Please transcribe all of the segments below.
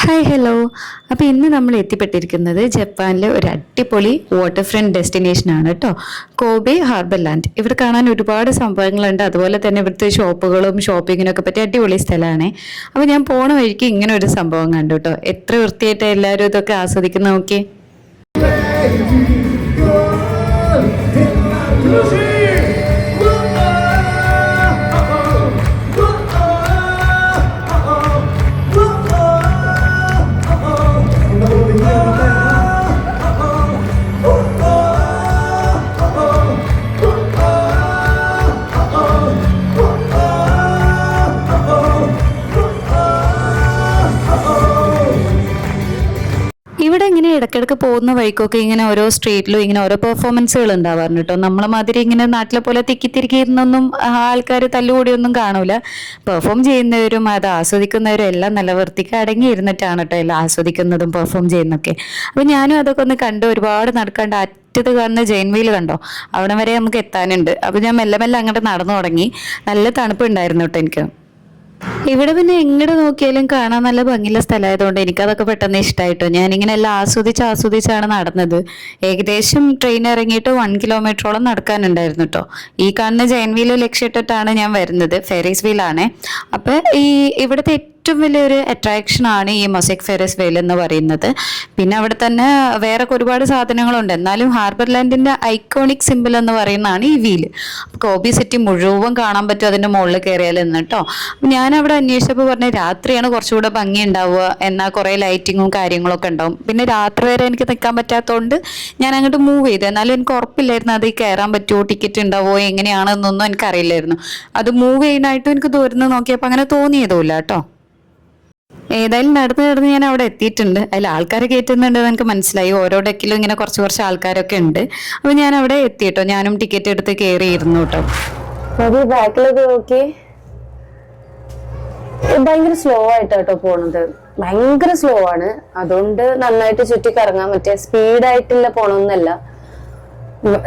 Hi hello. അപ്പോൾ ഇന്ന് നമ്മൾ എത്തിപ്പെട്ടിരിക്കുന്നത് ജപ്പാനിലെ ഒരു അടിപൊളി വാട്ടർ ഫ്രണ്ട് ഡെസ്റ്റിനേഷനാണ് കേട്ടോ. Kobe harbour land. ഇവിടെ കാണാൻ ഒരുപാട് സംഭവങ്ങളുണ്ട്. അതുപോലെ തന്നെ ഇവിടുത്തെ ഷോപ്പുകളും ഷോപ്പിങ്ങിനൊക്കെ പറ്റിയ അടിപൊളി സ്ഥലമാണ്. അപ്പോൾ ഞാൻ പോണ വഴിക്ക് ഇങ്ങനെ ഒരു സംഭവം കണ്ടു കേട്ടോ. എത്ര വൃത്തിയായിട്ട് എല്ലാവരും ഇതൊക്കെ ആസ്വദിക്കുന്ന നോക്കി. ഇവിടെ ഇങ്ങനെ ഇടയ്ക്കിടയ്ക്ക് പോകുന്ന വഴിക്കൊക്കെ ഇങ്ങനെ ഓരോ സ്ട്രീറ്റിലും ഇങ്ങനെ ഓരോ പെർഫോമൻസുകൾ ഉണ്ടാവാറുണ്ട് കേട്ടോ. നമ്മളെ മാതിരി ഇങ്ങനെ നാട്ടിലെ പോലെ തിക്കിത്തിരിക്കി ഇരുന്നൊന്നും ആൾക്കാർ തല്ലുകൂടിയൊന്നും കാണൂല. പെർഫോം ചെയ്യുന്നവരും അത് ആസ്വദിക്കുന്നവരും എല്ലാം നല്ല വൃത്തിക്ക് അടങ്ങി ഇരുന്നിട്ടാണ് കേട്ടോ എല്ലാം ആസ്വദിക്കുന്നതും പെർഫോം ചെയ്യുന്നതൊക്കെ. അപ്പം ഞാനും അതൊക്കെ ഒന്ന് കണ്ട് ഒരുപാട് നടക്കാണ്ട് അറ്റത്ത് കാണുന്ന ജെയിൻ വീൽ കണ്ടോ, അവിടെ വരെ നമുക്ക് എത്താനുണ്ട്. അപ്പം ഞാൻ മെല്ലെ മെല്ലെ അങ്ങോട്ട് നടന്നു തുടങ്ങി. നല്ല തണുപ്പ് ഉണ്ടായിരുന്നു കേട്ടോ എനിക്ക്. ഇവിടെ പിന്നെ എങ്ങോട്ട് നോക്കിയാലും കാണാൻ നല്ല ഭംഗിയുള്ള സ്ഥലമായതുകൊണ്ട് എനിക്കതൊക്കെ പെട്ടെന്ന് ഇഷ്ടമായിട്ടോ. ഞാനിങ്ങനെ എല്ലാം ആസ്വദിച്ചാണ് നടന്നത്. ഏകദേശം ട്രെയിൻ ഇറങ്ങിയിട്ട് 1 കിലോമീറ്ററോളം നടക്കാനുണ്ടായിരുന്നു കേട്ടോ. ഈ കാണുന്ന ജെയിൻ വീല് ലക്ഷ്യമിട്ടിട്ടാണ് ഞാൻ വരുന്നത്. ഫെറീസ് വീലാണ്. അപ്പം ഇവിടുത്തെ ഏറ്റവും വലിയൊരു അട്രാക്ഷനാണ് ഈ മൊസൈക് ഫെറീസ് വീൽ എന്ന് പറയുന്നത്. പിന്നെ അവിടെ തന്നെ വേറെ ഒരുപാട് സാധനങ്ങളുണ്ട്. എന്നാലും ഹാർബർ ലാൻഡിന്റെ ഐക്കോണിക് സിമ്പിൾ എന്ന് പറയുന്നതാണ് ഈ വീല്. കോബി സിറ്റി മുഴുവൻ കാണാൻ പറ്റും അതിന്റെ മുകളിൽ കയറിയാൽ എന്ന് കേട്ടോ. ഞാൻ അവിടെ അന്വേഷിച്ചപ്പോൾ പറഞ്ഞ രാത്രിയാണ് കുറച്ചുകൂടെ ഭംഗി ഉണ്ടാവുക, എന്നാൽ കുറേ ലൈറ്റിങ്ങും കാര്യങ്ങളൊക്കെ ഉണ്ടാവും. പിന്നെ രാത്രി വരെ എനിക്ക് നിൽക്കാൻ പറ്റാത്തതുകൊണ്ട് ഞാൻ അങ്ങോട്ട് മൂവ് ചെയ്തു. എന്നാലും എനിക്ക് ഉറപ്പില്ലായിരുന്നു അത് കയറാൻ പറ്റുമോ, ടിക്കറ്റ് ഉണ്ടാവുമോ, എങ്ങനെയാണെന്നൊന്നും എനിക്കറിയില്ലായിരുന്നു. അത് മൂവ് ചെയ്യാനായിട്ടും എനിക്ക് ദൂരം നോക്കിയപ്പോൾ അങ്ങനെ തോന്നിയതുമില്ല കേട്ടോ. ഏതായാലും നടന്ന് ഞാൻ അവിടെ എത്തിയിട്ടുണ്ട്. അതിൽ ആൾക്കാരെ കയറ്റുന്നുണ്ട് എനിക്ക് മനസ്സിലായി. ഓരോ ഡെക്കിലും ഇങ്ങനെ കുറച്ച് ആൾക്കാരൊക്കെ ഉണ്ട്. അപ്പൊ ഞാൻ അവിടെ എത്തിയിട്ടോ. ഞാനും ടിക്കറ്റ് എടുത്ത് കയറിയിരുന്നു കേട്ടോ. ബാക്കിലൊക്കെ നോക്കി ഭയങ്കര സ്ലോ ആയിട്ടോ പോണത്. ഭയങ്കര സ്ലോ ആണ്. അതുകൊണ്ട് നന്നായിട്ട് ചുറ്റി കറങ്ങാൻ പറ്റിയ സ്പീഡായിട്ടില്ല പോണൊന്നല്ല.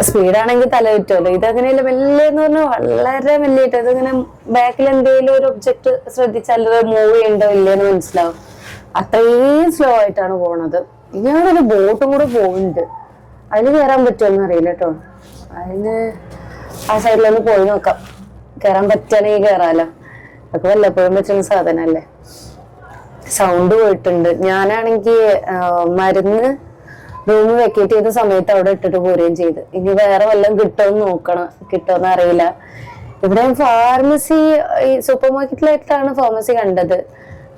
സ്പീഡാണെങ്കിൽ തല ചുറ്റുമല്ലോ. ഇതങ്ങനെയല്ല, മെല്ലെന്ന് പറഞ്ഞാൽ വളരെ മെല്ലിട്ട്. ഇതിങ്ങനെ ബാക്കിൽ എന്തെങ്കിലും ഒരു ഒബ്ജക്ട് ശ്രദ്ധിച്ചാൽ മൂവ് ചെയ്യണ്ടോ ഇല്ലെന്ന് മനസ്സിലാവും. അത്രയും സ്ലോ ആയിട്ടാണ് പോണത്. ഞാനൊരു ബോട്ടും കൂടെ പോകുന്നുണ്ട്. അതിന് കയറാൻ പറ്റുമോന്ന് അറിയില്ല കേട്ടോ. അതിന് ആ സൈഡിലൊന്ന് പോയി നോക്കാം. കയറാൻ പറ്റുകയാണെങ്കിൽ കയറാലോ. അതൊക്കെ വല്ലപ്പോഴും പറ്റുന്ന സാധനല്ലേ. സൗണ്ട് പോയിട്ടുണ്ട്. ഞാനാണെങ്കിൽ മരുന്ന് റൂം വെക്കേറ്റ് ചെയ്ത സമയത്ത് അവിടെ ഇട്ടിട്ട് പോരുകയും ചെയ്ത്. ഇനി വേറെ വല്ലതും കിട്ടുമെന്ന് നോക്കണം. കിട്ടുമെന്ന് അറിയില്ല. ഇവിടെ ഫാർമസി, ഈ സൂപ്പർ മാർക്കറ്റിലായിട്ടാണ് ഫാർമസി കണ്ടത്.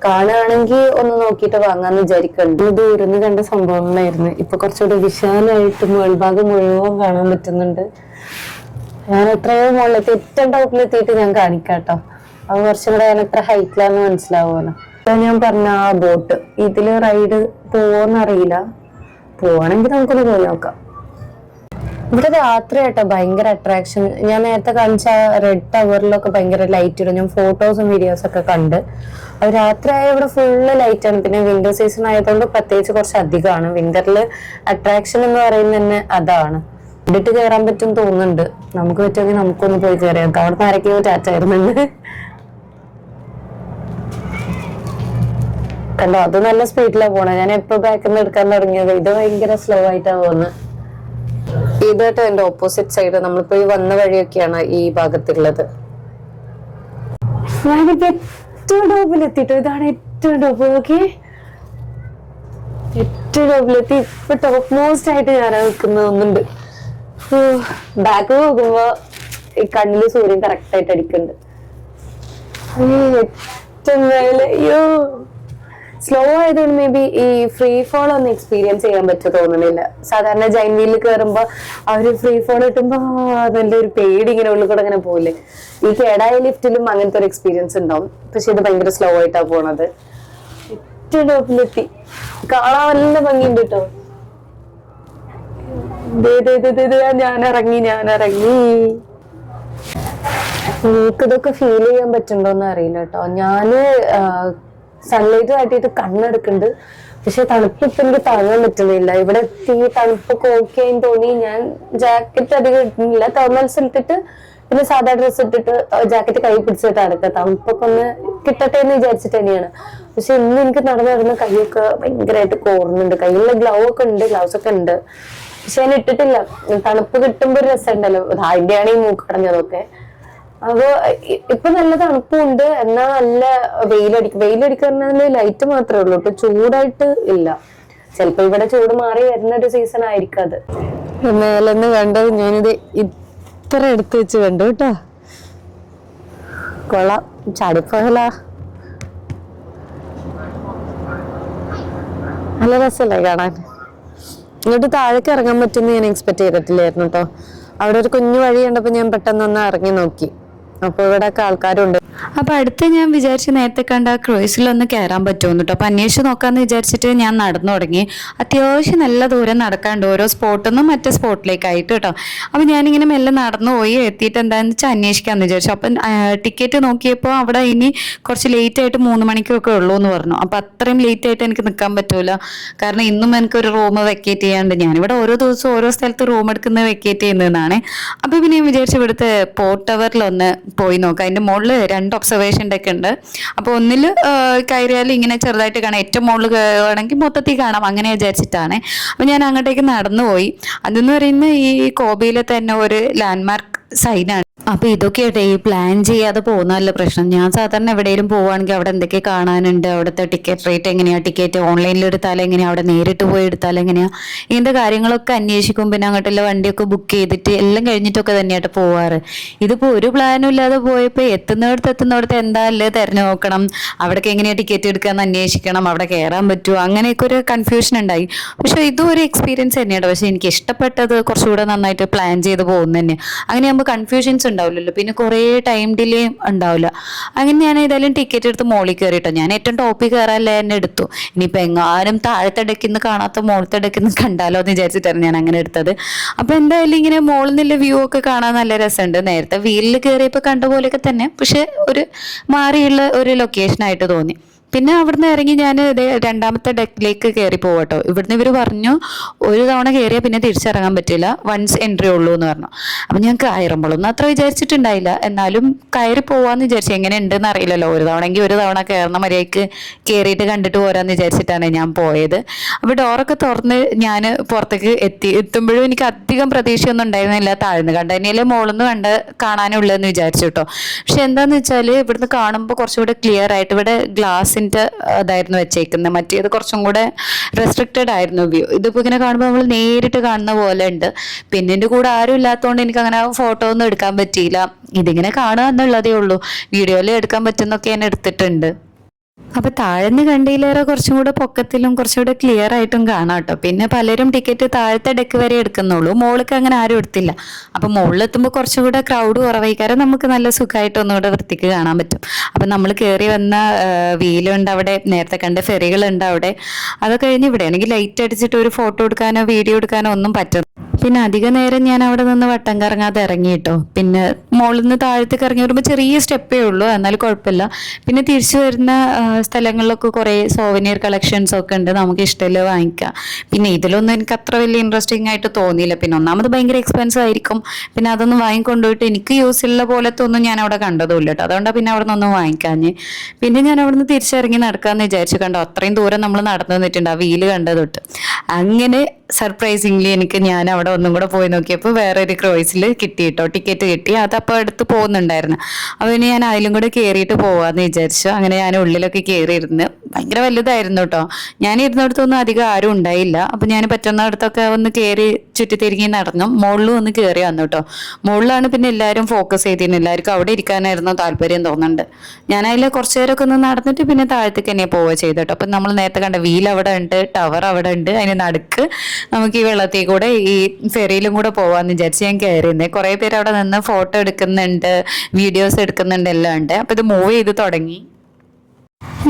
കാണുകയാണെങ്കിൽ ഒന്ന് നോക്കിയിട്ട് വാങ്ങാന്ന് വിചാരിക്കുന്നുണ്ട്. ദൂരം കണ്ട സംഭവങ്ങളായിരുന്നു. ഇപ്പൊ കുറച്ചുകൂടി വിശാലമായിട്ട് മേൾഭാഗം മുഴുവൻ കാണാൻ പറ്റുന്നുണ്ട്. ഞാൻ എത്രയോ മുകളിലെത്തി, ഏറ്റവും ടോപ്പിലെത്തിയിട്ട് ഞാൻ കാണിക്കാട്ടോ. അത് കുറച്ചും കൂടെ ഞാൻ എത്ര ഹൈറ്റിലാന്ന് മനസ്സിലാവുമല്ലോ. ഞാൻ പറഞ്ഞ ആ ബോട്ട്, ഇതില് റൈഡ് പോവോന്നറിയില്ല. പോവാണെങ്കിൽ നമുക്കൊന്ന് പോയി നോക്കാം. ഇവിടെ രാത്രി ആയിട്ടോ ഭയങ്കര അട്രാക്ഷൻ. ഞാൻ നേരത്തെ കാണിച്ച റെഡ് ടവറിലൊക്കെ ഭയങ്കര ലൈറ്റ് ഇടും. ഞാൻ ഫോട്ടോസും വീഡിയോസും ഒക്കെ കണ്ട്. അത് രാത്രിയായ ഇവിടെ ഫുള്ള് ലൈറ്റ് ആണ്. പിന്നെ വിന്റർ സീസൺ ആയതുകൊണ്ട് പ്രത്യേകിച്ച് കുറച്ച് അധികമാണ്. വിന്ററിൽ അട്രാക്ഷൻ എന്ന് പറയുന്നത് തന്നെ അതാണ്. ഇടിട്ട് കയറാൻ പറ്റും തോന്നുന്നുണ്ട്. നമുക്ക് പറ്റുമെങ്കിൽ നമുക്കൊന്ന് പോയി കയറിയാം. അവിടെ നിന്ന് ആരൊക്കെയോ ടാറ്റായിരുന്നുണ്ട് കണ്ടോ. അത് നല്ല സ്പീഡിലാണ് പോണേ. ഞാൻ എപ്പോ ബാക്കിൽ നിന്ന് എടുക്കാൻ തുടങ്ങിയത്. ഇത് ഭയങ്കര സ്ലോ ആയിട്ടാ പോകുന്നത്. ഇതായിട്ട് എന്റെ ഓപ്പോസിറ്റ് സൈഡ് നമ്മളിപ്പോ ഈ വന്ന വഴിയൊക്കെയാണ് ഈ ഭാഗത്തുള്ളത്. ഞാനിപ്പോ ഏറ്റവും ടോപ്പിലെത്തിട്ടോ. ഇതാണ് ഏറ്റവും ടോപ്പ്. ഓക്കെ, ഏറ്റവും ടോപ്പിലെത്തി. ഇപ്പൊ ടോപ്പ് മോസ്റ്റ് ആയിട്ട് ഞാൻ നിൽക്കുന്ന ഒന്നുണ്ട്. ബാക്ക് നോക്കുമ്പോ ഈ കണ്ണില് സൂര്യൻ കറക്റ്റ് ആയിട്ട് അടിക്കുന്നുണ്ട്. ഏറ്റവും മേലെ. അയ്യോ, സ്ലോ ആയതുകൊണ്ട് മേ ബി ഈ ഫ്രീ ഫോൾ ഒന്നും എക്സ്പീരിയൻസ് ചെയ്യാൻ പറ്റുമോ തോന്നണില്ല. സാധാരണ ജൈൻ വീലിൽ കയറുമ്പോ അവര് ഫ്രീ ഫോൾ കിട്ടുമ്പോ അതിന്റെ ഒരു പേടി ഇങ്ങനെ ഉള്ളിൽ കൂടെ അങ്ങനെ പോകില്ലേ. ഈ കേടായ ലിഫ്റ്റിലും അങ്ങനത്തെ ഒരു എക്സ്പീരിയൻസ് ഉണ്ടാവും. പക്ഷെ ഇത് ഭയങ്കര സ്ലോ ആയിട്ടാ പോണത്. ഏറ്റവും ടോപ്പിലെത്തി. കാണാൻ നല്ല ഭംഗിയുണ്ട് കേട്ടോ. ഞാൻ ഇറങ്ങി. നിങ്ങൾക്ക് ഇതൊക്കെ ഫീൽ ചെയ്യാൻ പറ്റുന്നുണ്ടോന്ന് അറിയില്ല കേട്ടോ. ഞാന് സൺലൈറ്റ് കാട്ടിയിട്ട് കണ്ണെടുക്കുന്നുണ്ട്. പക്ഷെ തണുപ്പ് ഇപ്പൊ എനിക്ക് താങ്ങാൻ പറ്റുന്നില്ല. ഇവിടെ എത്തി തണുപ്പൊക്കെ ഓക്കെ ആയി തോന്നി. ഞാൻ ജാക്കറ്റ് അധികം ഇട്ടില്ല. തെർമൽസ് ഇട്ടിട്ട് പിന്നെ സാധാ ഡ്രസ്സ് ഇട്ടിട്ട് ജാക്കറ്റ് കൈ പിടിച്ചിട്ട് നടക്കുക. തണുപ്പൊക്കെ ഒന്ന് കിട്ടട്ടെ എന്ന് വിചാരിച്ചിട്ട് തന്നെയാണ്. പക്ഷെ ഇന്ന് എനിക്ക് നടന്ന കൈയൊക്കെ ഭയങ്കരമായിട്ട് കോർന്നുണ്ട്. കയ്യിലുള്ള ഗ്ലൗസ് ഒക്കെ ഉണ്ട്, പക്ഷെ ഞാൻ ഇട്ടിട്ടില്ല. തണുപ്പ് കിട്ടുമ്പോ ഒരു രസമുണ്ടല്ലോ, അതിന്റെയാണ് ഈ മൂക്കടഞ്ഞതൊക്കെ. അപ്പൊ ഇപ്പൊ നല്ല തണുപ്പുണ്ട്, എന്നാ നല്ല വെയിലടിക്കുന്നതിന് ലൈറ്റ് മാത്രമേ ഉള്ളൂ കേട്ടോ, ചൂടായിട്ട് ഇല്ല. ചിലപ്പോ ഇവിടെ ചൂട് മാറി വരുന്ന ഒരു സീസൺ ആയിരിക്കും അത്. മേലെന്ന് കണ്ടത് ഞാനിത് ഇത്ര എടുത്തു വെച്ച് കണ്ടു കേട്ടോ. കൊള്ളാം, ചാടിപ്പോകല. നല്ല രസമല്ലേ കാണാൻ. ഇങ്ങോട്ട് താഴേക്ക് ഇറങ്ങാൻ പറ്റുമെന്ന് ഞാൻ എക്സ്പെക്ട് ചെയ്തിട്ടില്ലായിരുന്നു കേട്ടോ. അവിടെ ഒരു കുഞ്ഞു വഴി കണ്ടപ്പോൾ ഞാൻ പെട്ടെന്ന് ഒന്ന് ഇറങ്ങി നോക്കി. അപ്പോൾ ഇവിടെ ഒക്കെ ആൾക്കാരുണ്ട്. അപ്പോൾ അടുത്ത് ഞാൻ വിചാരിച്ച് നേരത്തെ കണ്ട ക്രൂയിസിലൊന്ന് കയറാൻ പറ്റുമെന്ന് കേട്ടോ. അപ്പോൾ അന്വേഷിച്ച് നോക്കാമെന്ന് വിചാരിച്ചിട്ട് ഞാൻ നടന്നു തുടങ്ങി. അത്യാവശ്യം നല്ല ദൂരം നടക്കാണ്ട്, ഓരോ സ്പോട്ടിൽ നിന്നും മറ്റേ സ്പോട്ടിലേക്കായിട്ട് കേട്ടോ. അപ്പോൾ ഞാനിങ്ങനെ മെല്ലെ നടന്നു പോയി എത്തിയിട്ട് എന്താണെന്ന് വെച്ചാൽ അന്വേഷിക്കാമെന്ന് വിചാരിച്ചു. അപ്പം ടിക്കറ്റ് നോക്കിയപ്പോൾ അവിടെ ഇനി കുറച്ച് ലേറ്റ് ആയിട്ട് 3 മണിക്കൊക്കെ ഉള്ളൂ എന്ന് പറഞ്ഞു. അപ്പോൾ അത്രയും ലേറ്റ് ആയിട്ട് എനിക്ക് നിൽക്കാൻ പറ്റൂല, കാരണം ഇന്നും എനിക്കൊരു റൂം വെക്കേറ്റ് ചെയ്യാണ്ട്. ഞാനിവിടെ ഓരോ ദിവസവും ഓരോ സ്ഥലത്ത് റൂം എടുക്കുന്നത് വെക്കേറ്റ് ചെയ്യുന്നതാണ്. അപ്പോൾ പിന്നെ ഞാൻ വിചാരിച്ചു ഇവിടുത്തെ പോർട്ട് ടവറിലൊന്ന് പോയി നോക്കാം. അതിൻ്റെ മുകളിൽ 2 ഒബ്സർവേഷൻ ഡെക്ക് ഉണ്ട്. അപ്പോൾ ഒന്നിൽ കയറിയാൽ ഇങ്ങനെ ചെറുതായിട്ട് കാണാം, ഏറ്റവും മുകളിൽ കയറുകയാണെങ്കിൽ മൊത്തത്തിൽ കാണാം, അങ്ങനെ വിചാരിച്ചിട്ടാണ്. അപ്പോൾ ഞാൻ അങ്ങോട്ടേക്ക് നടന്നു പോയി. അതെന്ന് പറയുന്നത് ഈ കോബിയിലെ തന്നെ ഒരു ലാൻഡ്മാർക്ക് സൈനാണ്. അപ്പോൾ ഇതൊക്കെയാട്ടെ ഈ പ്ലാൻ ചെയ്യാതെ പോകുന്നതല്ല പ്രശ്നം. ഞാൻ സാധാരണ എവിടെയെങ്കിലും പോവുകയാണെങ്കിൽ അവിടെ എന്തൊക്കെ കാണാനുണ്ട്, അവിടുത്തെ ടിക്കറ്റ് റേറ്റ് എങ്ങനെയാണ്, ടിക്കറ്റ് ഓൺലൈനിൽ എടുത്താൽ എങ്ങനെയാണ്, അവിടെ നേരിട്ട് പോയി എടുത്താൽ എങ്ങനെയാണ്, ഇങ്ങനത്തെ കാര്യങ്ങളൊക്കെ അന്വേഷിക്കും. പിന്നെ അങ്ങോട്ടുള്ള വണ്ടിയൊക്കെ ബുക്ക് ചെയ്തിട്ട് എല്ലാം കഴിഞ്ഞിട്ടൊക്കെ തന്നെയായിട്ട് പോവാറ്. ഇതിപ്പോൾ ഒരു പ്ലാനും ഇല്ലാതെ പോയപ്പോൾ എത്തുന്നിടത്ത് എന്തായാലും തിരഞ്ഞു നോക്കണം, അവിടേക്ക് എങ്ങനെയാണ് ടിക്കറ്റ് എടുക്കാമെന്ന് അന്വേഷിക്കണം, അവിടെ കയറാൻ പറ്റുമോ, അങ്ങനെയൊക്കെ ഒരു കൺഫ്യൂഷൻ ഉണ്ടായി. പക്ഷേ ഇതും ഒരു എക്സ്പീരിയൻസ് തന്നെയാണ്. പക്ഷേ എനിക്ക് ഇഷ്ടപ്പെട്ടത് കുറച്ചുകൂടെ നന്നായിട്ട് പ്ലാൻ ചെയ്ത് പോകുന്നത് തന്നെ. അങ്ങനെയാകുമ്പോൾ കൺഫ്യൂഷൻസ് ഉണ്ടാവില്ലല്ലോ, പിന്നെ കുറേ ടൈം ഡിലേ ഉണ്ടാവില്ല. അങ്ങനെ ഞാൻ ഏതായാലും ടിക്കറ്റ് എടുത്ത് മോളിൽ കയറിയിട്ടോ. ഞാൻ ഏറ്റവും ടോപ്പിൽ കയറാനല്ലേ എന്നെ എടുത്തു. ഇനിയിപ്പോൾ എങ്ങാനും താഴത്തെ ഡെക്കിന്ന് കാണാത്ത മുകളിലത്തെ ഡെക്കിന്ന് കണ്ടാലോ എന്ന് വിചാരിച്ചിട്ടാണ് ഞാൻ അങ്ങനെ എടുത്തത്. അപ്പോൾ എന്തായാലും ഇങ്ങനെ മോളിൽ നിന്നുള്ള വ്യൂ ഒക്കെ കാണാൻ നല്ല രസമുണ്ട്. നേരത്തെ വീലിൽ കയറിയപ്പോൾ കണ്ട പോലെയൊക്കെ തന്നെ, പക്ഷെ ഒരു മാറിയുള്ള ഒരു ലൊക്കേഷനായിട്ട് തോന്നി. പിന്നെ അവിടുന്ന് ഇറങ്ങി ഞാൻ രണ്ടാമത്തെ ഡെക്കിലേക്ക് കയറി പോകട്ടോ. ഇവിടുന്ന് ഇവർ പറഞ്ഞു ഒരു തവണ കയറിയാൽ പിന്നെ തിരിച്ചിറങ്ങാൻ പറ്റില്ല, വൺസ് എൻട്രി ഉള്ളൂ എന്ന് പറഞ്ഞു. അപ്പം ഞാൻ കയറുമ്പോഴൊന്നും അത്ര വിചാരിച്ചിട്ടുണ്ടായില്ല, എന്നാലും കയറി പോവാന്ന് വിചാരിച്ചു. എങ്ങനെ ഉണ്ടെന്ന് അറിയില്ലല്ലോ, ഒരു തവണയെങ്കിൽ ഒരു തവണ കയറുന്ന മര്യാദയ്ക്ക് കയറിയിട്ട് കണ്ടിട്ട് പോരാന്ന് വിചാരിച്ചിട്ടാണ് ഞാൻ പോയത്. അപ്പോൾ ഡോറൊക്കെ തുറന്ന് ഞാൻ പുറത്തേക്ക് എത്തുമ്പോഴും എനിക്ക് അധികം പ്രതീക്ഷയൊന്നും ഉണ്ടായിരുന്നില്ല. താഴ്ന്ന് കണ്ട തന്നെയല്ലേ മുകളിൽ നിന്ന് കാണാനുള്ളതെന്ന് വിചാരിച്ചു കേട്ടോ. പക്ഷെ എന്താണെന്ന് വെച്ചാൽ ഇവിടുന്ന് കാണുമ്പോൾ കുറച്ചുകൂടെ ക്ലിയർ ആയിട്ട് ഇവിടെ ഗ്ലാസ് അതായിരുന്നു വെച്ചേക്കുന്നത്. മറ്റേത് കുറച്ചും കൂടെ റെസ്ട്രിക്റ്റഡ് ആയിരുന്നു വ്യൂ. ഇതിപ്പോൾ ഇങ്ങനെ കാണുമ്പോൾ നമ്മൾ നേരിട്ട് കാണുന്ന പോലെ ഉണ്ട്. പിന്നെ എൻ്റെ കൂടെ ആരും ഇല്ലാത്തതുകൊണ്ട് എനിക്ക് അങ്ങനെ ഫോട്ടോ ഒന്നും എടുക്കാൻ പറ്റിയില്ല. ഇതിങ്ങനെ കാണുക എന്നുള്ളതേ ഉള്ളൂ. വീഡിയോയിൽ എടുക്കാൻ പറ്റുന്നൊക്കെ ഞാൻ എടുത്തിട്ടുണ്ട്. അപ്പോൾ താഴ്ന്ന് കണ്ടതിലേറെ കുറച്ചും കൂടെ പൊക്കത്തിലും കുറച്ചുകൂടെ ക്ലിയർ ആയിട്ടും കാണാം കേട്ടോ. പിന്നെ പലരും ടിക്കറ്റ് താഴത്തെ ഡെക്ക് വരെ എടുക്കുന്നുള്ളൂ, മുകളിലേക്ക് അങ്ങനെ ആരും എടുത്തില്ല. അപ്പോൾ മുകളിലെത്തുമ്പോൾ കുറച്ചുകൂടെ ക്രൗഡ് കുറവായിക്കാരം നമുക്ക് നല്ല സുഖമായിട്ട് ഒന്നുകൂടെ വൃത്തിക്ക് കാണാൻ പറ്റും. അപ്പം നമ്മൾ കയറി വന്ന വീലുണ്ട് അവിടെ, നേരത്തെ കണ്ട ഫെറികളുണ്ട് അവിടെ. അതൊക്കെ കഴിഞ്ഞ് ഇവിടെ ആണെങ്കിൽ ലൈറ്റ് അടിച്ചിട്ട് ഒരു ഫോട്ടോ എടുക്കാനോ വീഡിയോ എടുക്കാനോ ഒന്നും പറ്റും. പിന്നെ അധിക നേരം ഞാൻ അവിടെ നിന്ന് വട്ടം കറങ്ങാതെ ഇറങ്ങി കേട്ടോ. പിന്നെ മുകളിൽ നിന്ന് താഴത്തേക്ക് ഇറങ്ങി വരുമ്പോൾ ചെറിയ സ്റ്റെപ്പേ ഉള്ളൂ, എന്നാലും കുഴപ്പമില്ല. പിന്നെ തിരിച്ചു വരുന്ന സ്ഥലങ്ങളിലൊക്കെ കുറേ സോവനിയർ കളക്ഷൻസ് ഒക്കെ ഉണ്ട്, നമുക്ക് ഇഷ്ടമില്ല വാങ്ങിക്കാം. പിന്നെ ഇതിലൊന്നും എനിക്ക് അത്ര വലിയ ഇൻട്രസ്റ്റിംഗ് ആയിട്ട് തോന്നിയില്ല. പിന്നെ ഒന്നാമത് ഭയങ്കര എക്സ്പെൻസീവ് ആയിരിക്കും. പിന്നെ അതൊന്നും വാങ്ങിക്കൊണ്ടുപോയിട്ട് എനിക്ക് യൂസ് ഉള്ള പോലത്തെ ഒന്നും ഞാൻ അവിടെ കണ്ടതുമില്ല കേട്ടോ. അതുകൊണ്ടാണ് പിന്നെ അവിടെ നിന്നൊന്നും വാങ്ങിക്കാഞ്ഞ്. പിന്നെ ഞാൻ അവിടെ നിന്ന് തിരിച്ചിറങ്ങി നടക്കാമെന്ന് വിചാരിച്ചു. കണ്ടോ അത്രയും ദൂരം നമ്മൾ നടന്നു നിന്നിട്ടുണ്ട് ആ വീല് കണ്ടത് തൊട്ട്. അങ്ങനെ സർപ്രൈസിംഗ്ലി എനിക്ക് ഞാൻ അവിടെ ഒന്നും കൂടെ പോയി നോക്കിയപ്പോൾ വേറെ ഒരു ക്രൂയിസിൽ കിട്ടി കേട്ടോ, ടിക്കറ്റ് കിട്ടി. അതപ്പോൾ അടുത്ത് പോകുന്നുണ്ടായിരുന്നു. അപ്പോൾ ഇനി ഞാൻ അതിലും കൂടെ കയറിയിട്ട് പോകാമെന്ന് വിചാരിച്ചു. അങ്ങനെ ഞാൻ ഉള്ളിലൊക്കെ കയറിയിരുന്ന്. ഭയങ്കര വലുതായിരുന്നു കേട്ടോ. ഞാൻ ഇരുന്നിടത്തൊന്നും അധികം ആരും ഉണ്ടായില്ല. അപ്പം ഞാൻ പറ്റുന്നിടത്തൊക്കെ ഒന്ന് കയറി ചുറ്റിത്തിരിങ്ങി നടന്നു. മുകളിലും ഒന്ന് കയറി വന്നു കേട്ടോ. മുകളിലാണ് പിന്നെ എല്ലാവരും ഫോക്കസ് ചെയ്തിരുന്നു. എല്ലാവർക്കും അവിടെ ഇരിക്കാനായിരുന്നു താല്പര്യം തോന്നുന്നുണ്ട്. ഞാൻ അതിൽ കുറച്ച് നേരമൊക്കെ ഒന്ന് നടന്നിട്ട് പിന്നെ താഴത്തേക്ക് തന്നെ പോവുക ചെയ്തു കേട്ടോ. അപ്പം നമ്മൾ നേരത്തെ കണ്ട വീൽ അവിടെ ഉണ്ട്, ടവർ അവിടെ ഉണ്ട്, അതിന് നടുക്ക് നമുക്ക് ഈ വെള്ളത്തിൽ കൂടെ ഈ ഫെറിയിലും കൂടെ പോവാന്ന് വിചാരിച്ച് ഞാൻ കയറിയിരുന്നേ. കുറേ പേര് അവിടെ നിന്ന് ഫോട്ടോ എടുക്കുന്നുണ്ട്, വീഡിയോസ് എടുക്കുന്നുണ്ട്, എല്ലാം ഉണ്ട്. അപ്പോൾ ഇത് മൂവ് ചെയ്ത് തുടങ്ങി.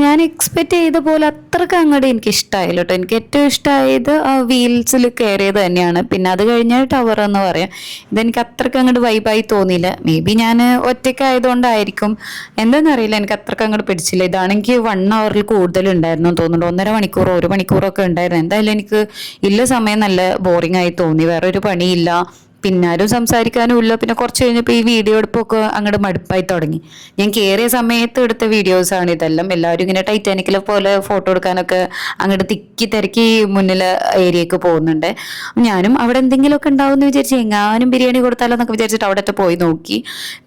ഞാൻ എക്സ്പെക്റ്റ് ചെയ്ത പോലെ അത്രയ്ക്ക് അങ്ങോട്ട് എനിക്ക് ഇഷ്ടമായില്ല കേട്ടോ. എനിക്ക് ഏറ്റവും ഇഷ്ടമായത് ആ വീൽസിൽ കയറിയത് തന്നെയാണ്. പിന്നെ അത് കഴിഞ്ഞാൽ ടവർ എന്ന് പറയാം. ഇതെനിക്ക് അത്രയ്ക്ക് അങ്ങോട്ട് വൈബായി തോന്നിയില്ല. മേ ബി ഞാൻ ഒറ്റയ്ക്കായതുകൊണ്ടായിരിക്കും, എന്താണെന്നറിയില്ല, എനിക്ക് അത്രയ്ക്ക് അങ്ങോട്ട് പിടിച്ചില്ല. ഇതാണെങ്കിൽ 1 hour കൂടുതലുണ്ടായിരുന്നു തോന്നുന്നുണ്ട്. 1.5 മണിക്കൂറോ 1 മണിക്കൂറൊക്കെ ഉണ്ടായിരുന്നു. എന്തായാലും എനിക്ക് ഇല്ല സമയം നല്ല ബോറിംഗ് ആയി തോന്നി. വേറൊരു പണിയില്ല. പിന്നെ ആരും സംസാരിക്കാനും ഇല്ല. പിന്നെ കുറച്ച് കഴിഞ്ഞപ്പോൾ ഈ വീഡിയോ എടുപ്പൊക്കെ അങ്ങോട്ട് മടുപ്പായി തുടങ്ങി. ഞാൻ കയറിയ സമയത്ത് എടുത്ത വീഡിയോസാണ് ഇതെല്ലാം. എല്ലാവരും ഇങ്ങനെ ടൈറ്റാനിക്കിലെ പോലെ ഫോട്ടോ എടുക്കാനൊക്കെ അങ്ങോട്ട് തിക്കി തിരക്കി മുന്നിൽ ഏരിയക്ക് പോകുന്നുണ്ട്. ഞാനും അവിടെ എന്തെങ്കിലുമൊക്കെ ഉണ്ടാവും എന്ന് വിചാരിച്ച് എങ്ങാനും ബിരിയാണി കൊടുത്താലോ എന്നൊക്കെ വിചാരിച്ചിട്ട് അവിടത്തെ പോയി നോക്കി.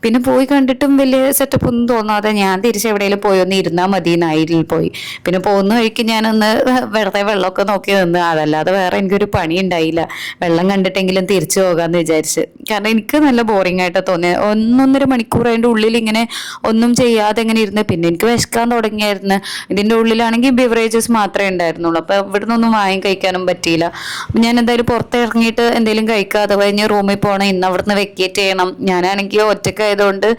പിന്നെ പോയി കണ്ടിട്ടും വലിയ സെറ്റപ്പ് ഒന്നും തോന്നാതെ ഞാൻ തിരിച്ച് എവിടെയെങ്കിലും പോയി ഒന്ന് ഇരുന്നാൽ മതി നായിരിൽ പോയി. പിന്നെ പോകുന്ന വഴിക്ക് ഞാനൊന്ന് വെറുതെ വെള്ളമൊക്കെ നോക്കി നിന്ന്. അതല്ലാതെ വേറെ എനിക്കൊരു പണി ഉണ്ടായില്ല. വെള്ളം കണ്ടിട്ടെങ്കിലും തിരിച്ചു പോകാമെന്ന് വിചാരിച്ച്. കാരണം എനിക്ക് നല്ല ബോറിംഗ് ആയിട്ട് തോന്നിയത്. 1-1.5 മണിക്കൂർ അതിൻ്റെ ഉള്ളിൽ ഇങ്ങനെ ഒന്നും ചെയ്യാതെ ഇങ്ങനെ ഇരുന്ന് പിന്നെ എനിക്ക് വിശക്കാൻ തുടങ്ങിയായിരുന്നു. ഇതിൻ്റെ ഉള്ളിലാണെങ്കിൽ ബിവറേജസ് മാത്രമേ ഉണ്ടായിരുന്നുള്ളൂ. അപ്പോൾ ഇവിടെ നിന്നൊന്നും വാങ്ങി കഴിക്കാനും പറ്റിയില്ല. ഞാൻ എന്തായാലും പുറത്ത് ഇറങ്ങിയിട്ട് എന്തെങ്കിലും കഴിക്കാതെ കഴിഞ്ഞ് റൂമിൽ പോകണം. ഇന്ന് അവിടുന്ന് വെക്കേറ്റ് ചെയ്യണം. ഞാനാണെങ്കിൽ ഒറ്റയ്ക്കായതുകൊണ്ട്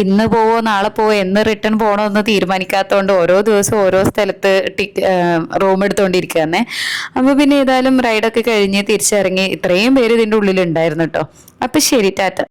ഇന്ന് പോവോ നാളെ പോവോ എന്ന് റിട്ടേൺ പോകണോ എന്ന് തീരുമാനിക്കാത്തതുകൊണ്ട് ഓരോ ദിവസവും ഓരോ സ്ഥലത്ത് റൂം എടുത്തുകൊണ്ടിരിക്കുകയെന്നേ. അപ്പോൾ പിന്നെ ഏതായാലും റൈഡൊക്കെ കഴിഞ്ഞ് തിരിച്ചിറങ്ങി. ഇത്രയും പേര് ഇതിൻ്റെ ഉള്ളിൽ ഉണ്ടായിരുന്നു കേട്ടോ. അപ്പം ശരി, ടാറ്റ.